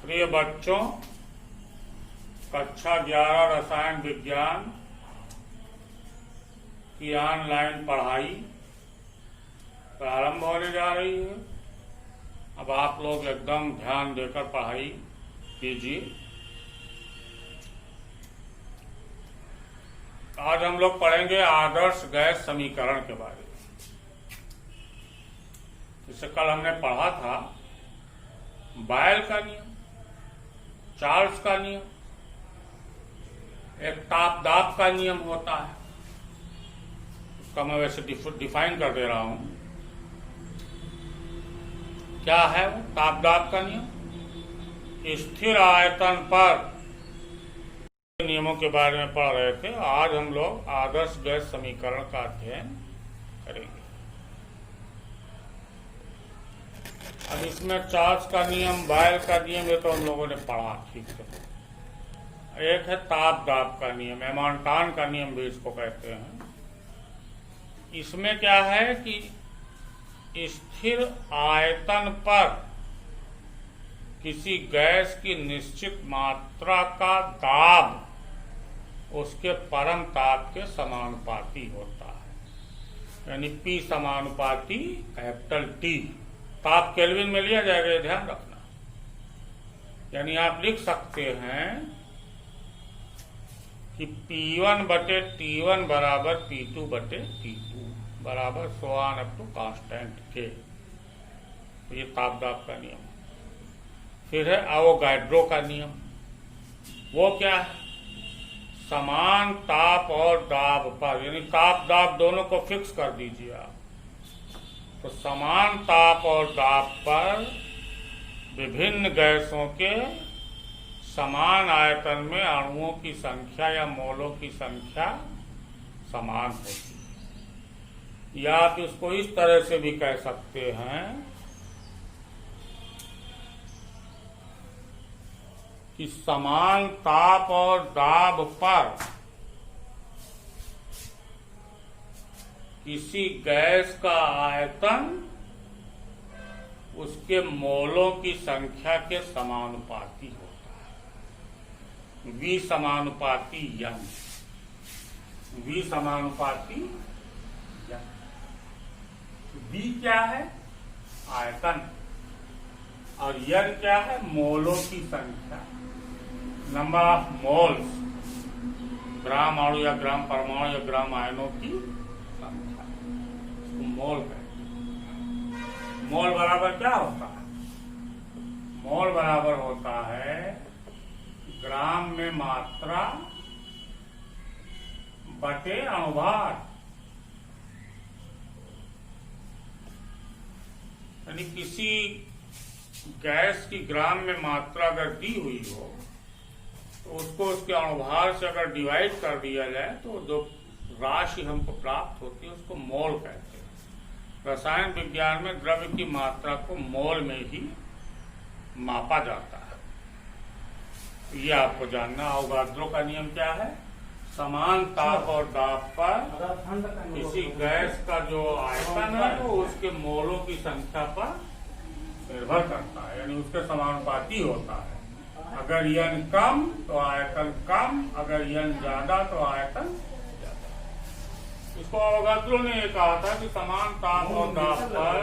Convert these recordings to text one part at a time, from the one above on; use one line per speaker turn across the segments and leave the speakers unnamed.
प्रिय बच्चों, कक्षा 11 रसायन विज्ञान की ऑनलाइन पढ़ाई प्रारंभ होने जा रही है। अब आप लोग एकदम ध्यान देकर पढ़ाई कीजिए। आज हम लोग पढ़ेंगे आदर्श गैस समीकरण के बारे में। जिसे कल हमने पढ़ा था बायल का नियम, चार्ल्स का नियम, एक ताप दाब का नियम होता है। उसका मैं वैसे डिफाइन कर दे रहा हूं। क्या है वो ताप दाब का नियम? स्थिर आयतन पर नियमों के बारे में पढ़ रहे थे। आज हम लोग आदर्श गैस समीकरण का अध्ययन करेंगे। अब इसमें चार्ल्स का नियम, बायल का नियम, ये तो हम लोगों ने पढ़ा ठीक से। एक है ताप दाब का नियम, एमॉन्टान का नियम भी इसको कहते हैं। इसमें क्या है कि स्थिर आयतन पर किसी गैस की निश्चित मात्रा का दाब उसके परम ताप के समानुपाती होता है, यानी P समानुपाती कैपिटल T। ताप केल्विन में लिया जाएगा, ये ध्यान रखना। यानी आप लिख सकते हैं कि P1 बटे T1 बराबर P2 बटे T2 बराबर so on up to constant K। तो ये ताप दाब का नियम। फिर है एवोगाड्रो का नियम। वो क्या है? समान ताप और दाब पर, यानी ताप दाब दोनों को फिक्स कर दीजिए आप। तो समान ताप और दाब पर विभिन्न गैसों के समान आयतन में अणुओं की संख्या या मोलों की संख्या समान होती है। या आप इसको इस तरह से भी कह सकते हैं कि समान ताप और दाब पर किसी गैस का आयतन उसके मोलों की संख्या के समानुपाती होता है। V समानुपाती N, V समानुपाती N। V क्या है? आयतन। और N क्या है? मोलों की संख्या, नंबर ऑफ मोल्स, ग्राम अणु या ग्राम परमाणु या ग्राम आयनों की संख्या, इसको मोल कहते हैं। मोल बराबर क्या होता है? मोल बराबर होता है ग्राम में मात्रा बटे अणुभार। यानी किसी गैस की ग्राम में मात्रा अगर दी हुई हो तो उसको उसके अणुभार से अगर डिवाइड कर दिया जाए तो जो राशि हमको प्राप्त होती है उसको मोल कहते हैं। रसायन विज्ञान में द्रव्य की मात्रा को मोल में ही मापा जाता है। ये आपको जानना। एवोगाड्रो का नियम क्या है? समान ताप और दाब पर किसी गैस का जो आयतन है वो उसके मोलों की संख्या पर निर्भर करता है, यानी उसके समानुपाती होता है। अगर N कम तो आयतन कम, अगर N ज्यादा तो आयतन ज्यादा। इसको एवोगाड्रो ने ये कहा था कि समान ताप और दाब पर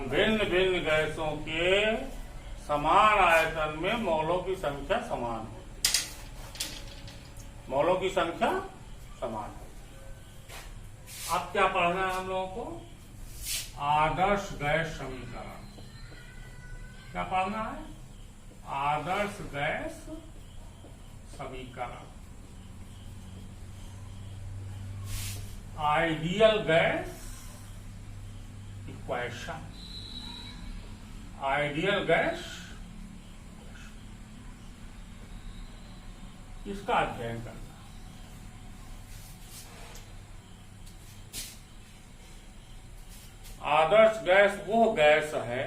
भिन्न भिन्न गैसों के समान आयतन में मोलों की संख्या समान होती है। मोलों की संख्या समान होती है। अब क्या पढ़ना है हम लोगों को? आदर्श गैस समीकरण। क्या पढ़ना है? आदर्श गैस समीकरण। Ideal gas equation. Ideal gas, इसका अध्ययन करना। आदर्श गैस वो गैस है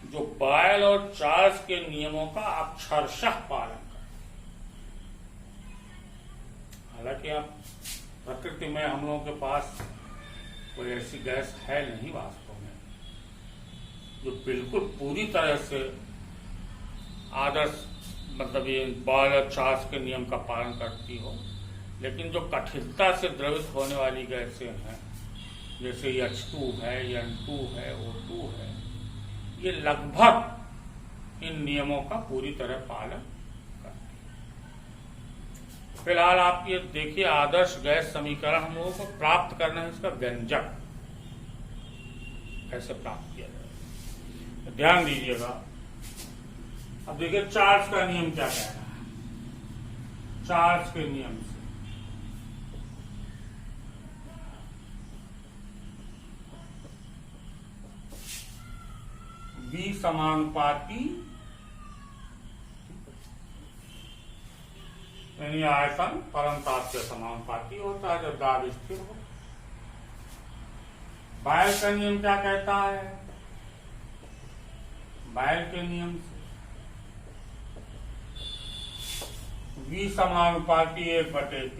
जो बायल और चार्ल्स के नियमों का अक्षरशः पालन करे। हालांकि अब प्रकृति में हम लोगों के पास कोई ऐसी गैस है नहीं वास्तव में जो बिल्कुल पूरी तरह से आदर्श मतलब ये बॉयलर चार्ज के नियम का पालन करती हो, लेकिन जो कठिनता से द्रवित होने वाली गैसें हैं जैसे H2 है, N2 है, O2 है, ये लगभग इन नियमों का पूरी तरह पालन करती है। फिलहाल आप ये देखिए आदर्श गैस समीकरण हम लोगों को प्राप्त करना है, इसका व्यंजक कैसे प्राप्त किया जाए, ध्यान दीजिएगा। अब देखिए चार्ल्स का नियम क्या कह रहा है। चार्ल्स के नियम से V समानुपाती यानी आयतन परमताप से समानुपाती होता है जब दाब स्थिर हो। बायल का नियम क्या कहता है? बायल के नियम से V समानुपाती 1/P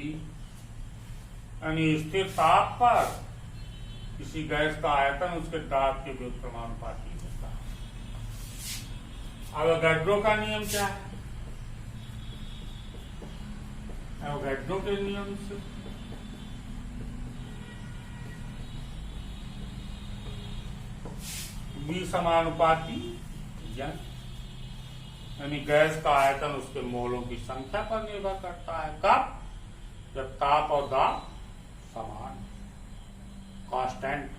यानी स्थिर ताप पर किसी गैस का आयतन उसके दाब के व्युत्क्रमानुपाती होता है। एवोगैड्रो का नियम क्या है? एवोगैड्रो के नियम से V समानुपाती यानी गैस का आयतन उसके मोलों की संख्या पर निर्भर करता है। कब? जब ताप और दाब समान, कांस्टेंट।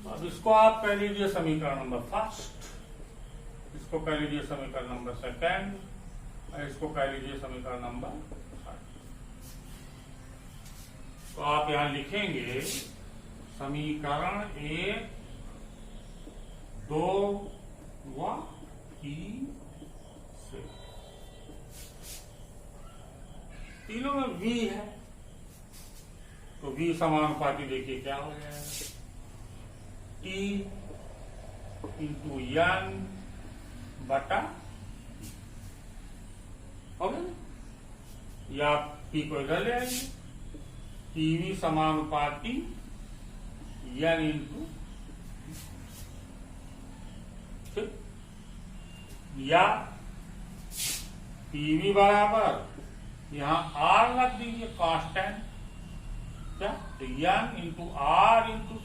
तो अब इसको आप कह लीजिए समीकरण नंबर फर्स्ट, इसको कह लीजिए समीकरण नंबर सेकेंड, और इसको कह लीजिए समीकरण नंबर थर्ड। तो आप यहां लिखेंगे समीकरण 1, 2 व 3 से। तीनों में V है तो V समानुपाती देखिए क्या हो जाएगा, T इंटू N बटा हो गया, या P को इधर ले आइए, PV समानुपाती N इंटू, ठीक, या PV बराबर यहां R रख दीजिए कांस्टेंट, क्या, तो N into R into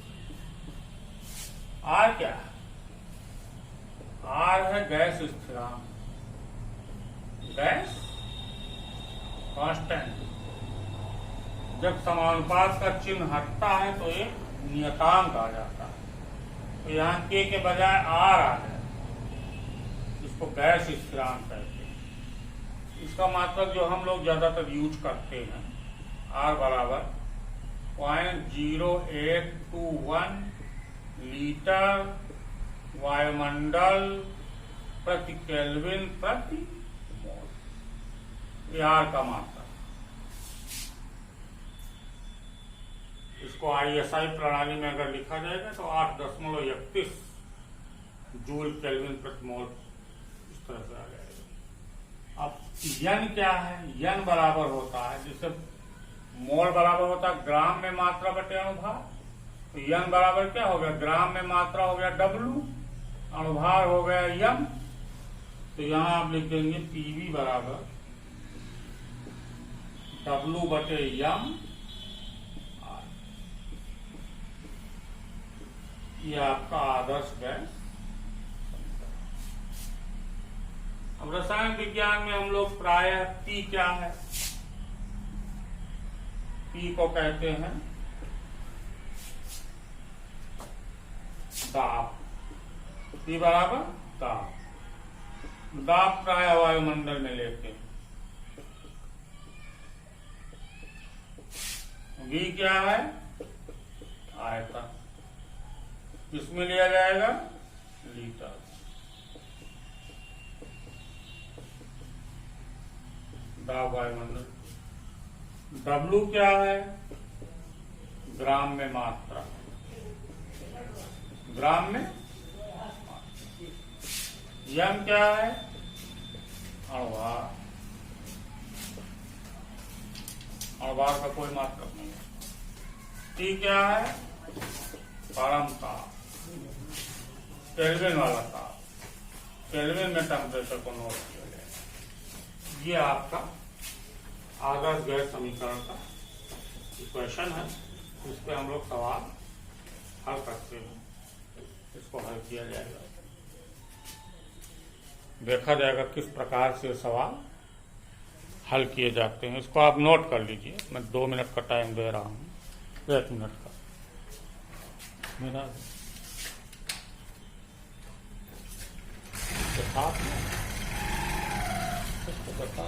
R क्या है? R है गैस स्थिरांक, गैस कांस्टेंट। जब समानुपात का चिन्ह हटता है तो एक नियतांक आ जाता है, तो यहाँ K के बजाय R आ जाए, इसको गैस स्थिरांक कहते हैं। इसका मतलब जो हम लोग ज्यादातर यूज करते हैं, R बराबर 0.0821 लीटर वायुमंडल प्रति केल्विन प्रति मोल, R का मात्रा। इसको ISI प्रणाली में अगर लिखा जाएगा तो 8.31 जूल केल्विन प्रति मोल इस तरह से आ जाएगा। अब N क्या है? N बराबर होता है, जैसे मोल बराबर होता है ग्राम में मात्रा बटे अनुभार, तो N बराबर क्या हो गया? ग्राम में मात्रा हो गया W, अनुभार हो गया M। तो यहां आप लिख देंगे PV बराबर W बटे M। ये आपका आदर्श गैस। अब रसायन विज्ञान में हम लोग प्रायः P क्या है? P को कहते हैं दाब, P बराबर दाब। दाब प्रायः वायुमंडल में लेते हैं। V क्या है? आयतन, किसमें लिया जाएगा? लीटर। दाब वायुमंडल। W क्या है? ग्राम में मात्रा, ग्राम में। M क्या है? अणुभार, अणुभार का कोई मात्रक नहीं है। T क्या है? परम ताप, केल्विन वाला ताप। केल्विन में टेम्परेचर को नोट किया जाएगा। ये आपका आदर्श गैस समीकरण का इक्वेशन है। इस पे हम लोग सवाल हल करते हैं, इसको हल किया जाएगा, देखा जाएगा किस प्रकार से सवाल हल किए जाते हैं। इसको आप नोट कर लीजिए। मैं 2 मिनट का टाइम दे रहा हूँ, 1 मिनट का मेरा साथ में इसको बता